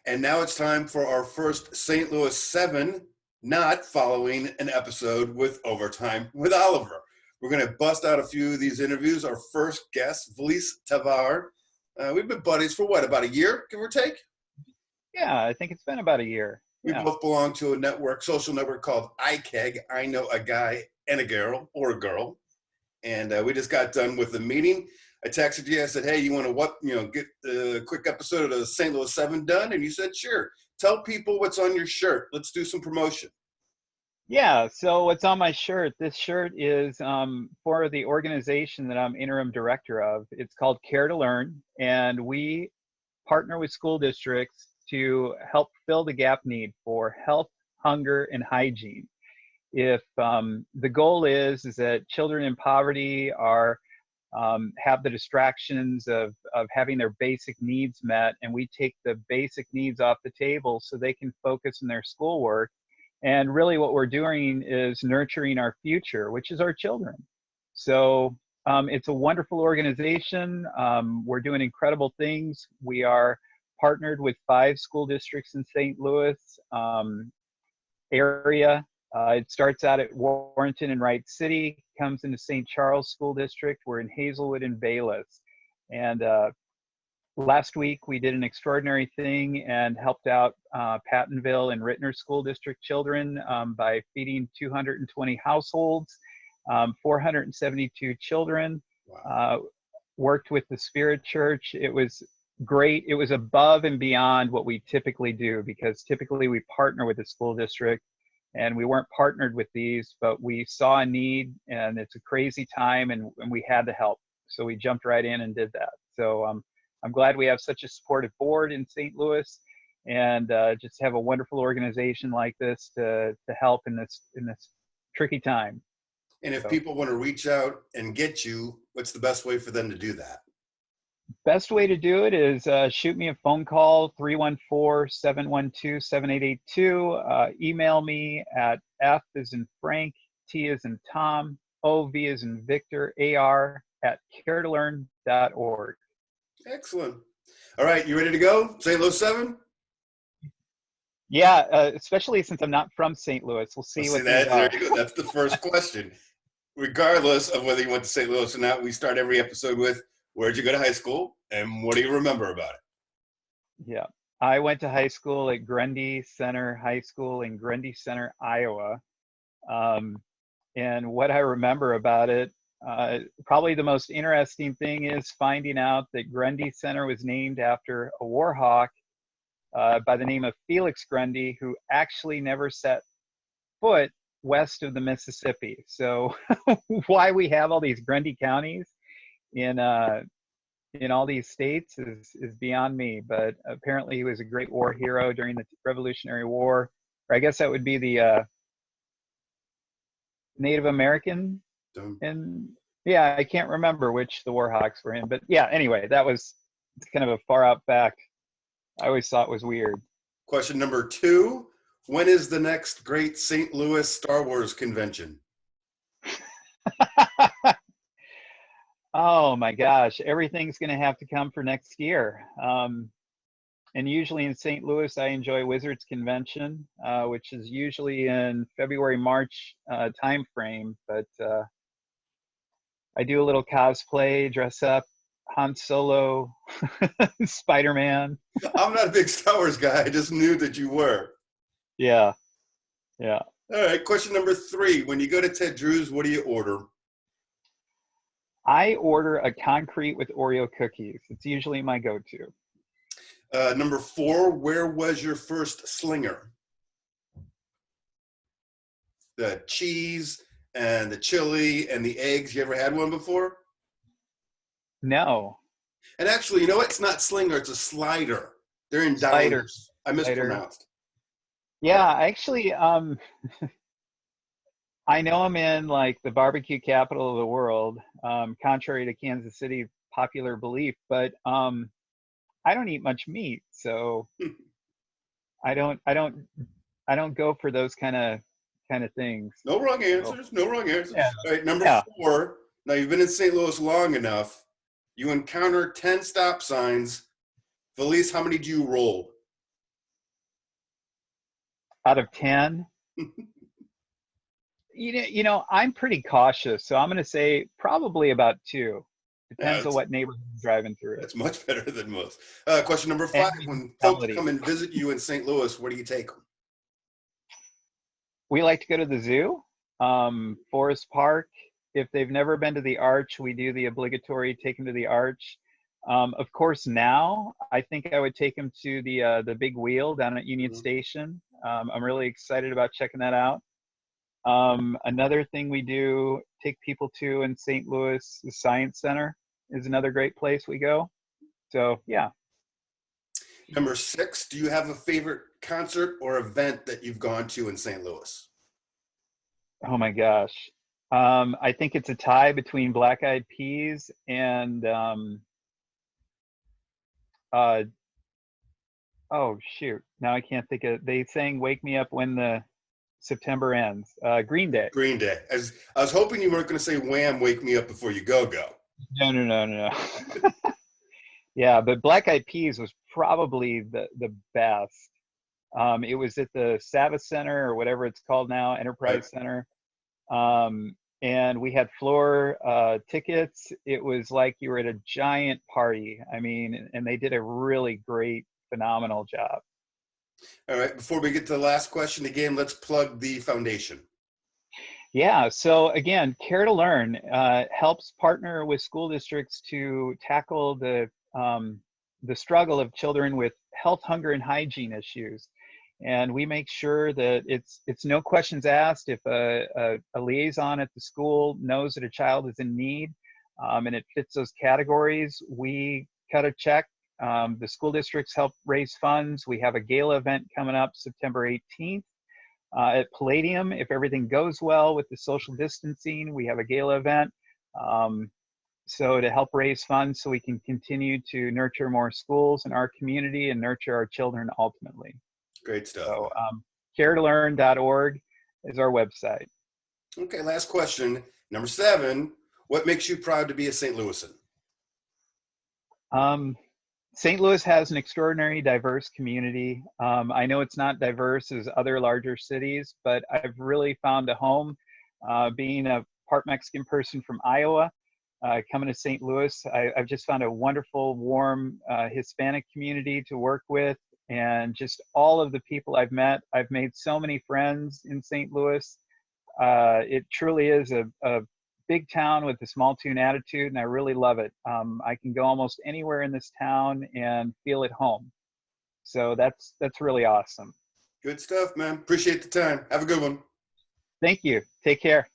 And now it's time for our first St. Louis 7, not following an episode with Overtime with Oliver. We're going to bust out a few of these interviews. Our first guest, Feliz, Tovar. We've been buddies for what, about a year, give or take? Yeah, I think it's been about a year. We both belong to a network, social network called IKEG. I know a guy and a girl, or a girl. And we just got done with the meeting. I texted you. I said, "Hey, you want to get a quick episode of the St. Louis 7 done?" And you said, "Sure." Tell people what's on your shirt. Let's do some promotion. Yeah. So what's on my shirt? This shirt is for the organization that I'm interim director of. It's called Caretolearn, and we partner with school districts to help fill the gap need for health, hunger, and hygiene. If the goal is that children in poverty have the distractions of having their basic needs met, and we take the basic needs off the table so they can focus on their schoolwork. And really what we're doing is nurturing our future, which is our children. So it's a wonderful organization. We're doing incredible things. We are partnered with 5 school districts in St. Louis area. It starts out at Warrenton and Wright City, comes into St. Charles School District. We're in Hazelwood and Bayless. And last week we did an extraordinary thing and helped out Pattonville and Rittner School District children by feeding 220 households, 472 children. Wow. Worked with the Spirit Church. It was great. It was above and beyond what we typically do, because typically we partner with the school district. And we weren't partnered with these, but we saw a need, and it's a crazy time, and we had to help. So we jumped right in and did that. So I'm glad we have such a supportive board in St. Louis, and just have a wonderful organization like this to help in this tricky time. And if people want to reach out and get you, what's the best way for them to do that? Best way to do it is shoot me a phone call, 314-712-7882. Email me at F as in Frank, T as in Tom, OV as in Victor, AR@caretolearn.org. Excellent. All right, you ready to go? St. Louis 7? Yeah, especially since I'm not from St. Louis. We'll see what that. There you go. That's the first question. Regardless of whether you went to St. Louis or not, we start every episode with, where'd you go to high school, and what do you remember about it? Yeah, I went to high school at Grundy Center High School in Grundy Center, Iowa. And what I remember about it, probably the most interesting thing is finding out that Grundy Center was named after a war hawk by the name of Felix Grundy, who actually never set foot west of the Mississippi. So why we have all these Grundy counties in all these states is beyond me, but apparently he was a great war hero during the Revolutionary War, or I guess that would be the Native American. And yeah, I can't remember which the war hawks were in, but yeah, anyway, that was kind of a far out fact I always thought was weird. Question number 2, when is the next great St. Louis Star Wars convention? Oh my gosh, everything's going to have to come for next year. And usually in St. Louis, I enjoy Wizards Convention, which is usually in February, March time frame. But I do a little cosplay, dress up, Han Solo, Spider-Man. I'm not a big Star Wars guy. I just knew that you were. Yeah. All right, question number 3. When you go to Ted Drew's, what do you order? I order a concrete with Oreo cookies. It's usually my go-to. Number 4, where was your first slinger? The cheese and the chili and the eggs. You ever had one before? No. And actually, you know what? It's not slinger. It's a slider. They're in dollars. I mispronounced. Yeah, actually, I know I'm in like the barbecue capital of the world, contrary to Kansas City popular belief, but I don't eat much meat, so I don't go for those kind of things. No wrong answers. No wrong answers. Yeah. All right, number 4. Now you've been in St. Louis long enough. You encounter 10 stop signs. Feliz, how many do you roll? Out of 10, I'm pretty cautious, so I'm going to say probably about 2. Yeah, Depends on what neighborhood I'm driving through. that's much better than most. Question number And 5: when folks utility. come and visit you in St. Louis, where do you take them? We like to go to the zoo, Forest Park. If they've never been to the Arch, we do the obligatory take them to the Arch. Of course, now I think I would take them to the big wheel down at Union Mhm. Station. I'm really excited about checking that out. Another thing we do take people to in St. Louis, the Science Center is another great place we go. So yeah. Number 6: do you have a favorite concert or event that you've gone to in St. Louis? Oh my gosh. I think it's a tie between Black Eyed Peas and uh, oh shoot. Now I can't think of. They sang "Wake Me Up When the September Ends." Green Day. Green Day. As I was hoping you weren't going to say Wham! Wake Me Up Before You Go Go. No, no, no, no, no. Yeah, but Black Eyed Peas was probably the best. It was at the Savas Center or whatever it's called now, Right. Enterprise Center. And we had floor tickets. It was like you were at a giant party. I mean, and they did a really great, phenomenal job. All right. Before we get to the last question, again, let's plug the foundation. Yeah, so again, Caretolearn helps partner with school districts to tackle the struggle of children with health, hunger, and hygiene issues. And we make sure that it's no questions asked. If a liaison at the school knows that a child is in need and it fits those categories, we cut a check. The school districts help raise funds. We have a gala event coming up September 18th at Palladium. If everything goes well with the social distancing, we have a gala event. So to help raise funds so we can continue to nurture more schools in our community and nurture our children ultimately. Great stuff, So man. caretolearn.org is our website. Okay, last question. Number 7: what makes you proud to be a St. Louisan? St. Louis has an extraordinary diverse community. I know it's not diverse as other larger cities, but I've really found a home being a part Mexican person from Iowa. Coming to St. Louis, I've just found a wonderful, warm Hispanic community to work with, and just all of the people I've met. I've made so many friends in St. Louis. It truly is a big town with a small town attitude, and I really love it. I can go almost anywhere in this town and feel at home. So that's really awesome. Good stuff, man. Appreciate the time. Have a good one. Thank you. Take care.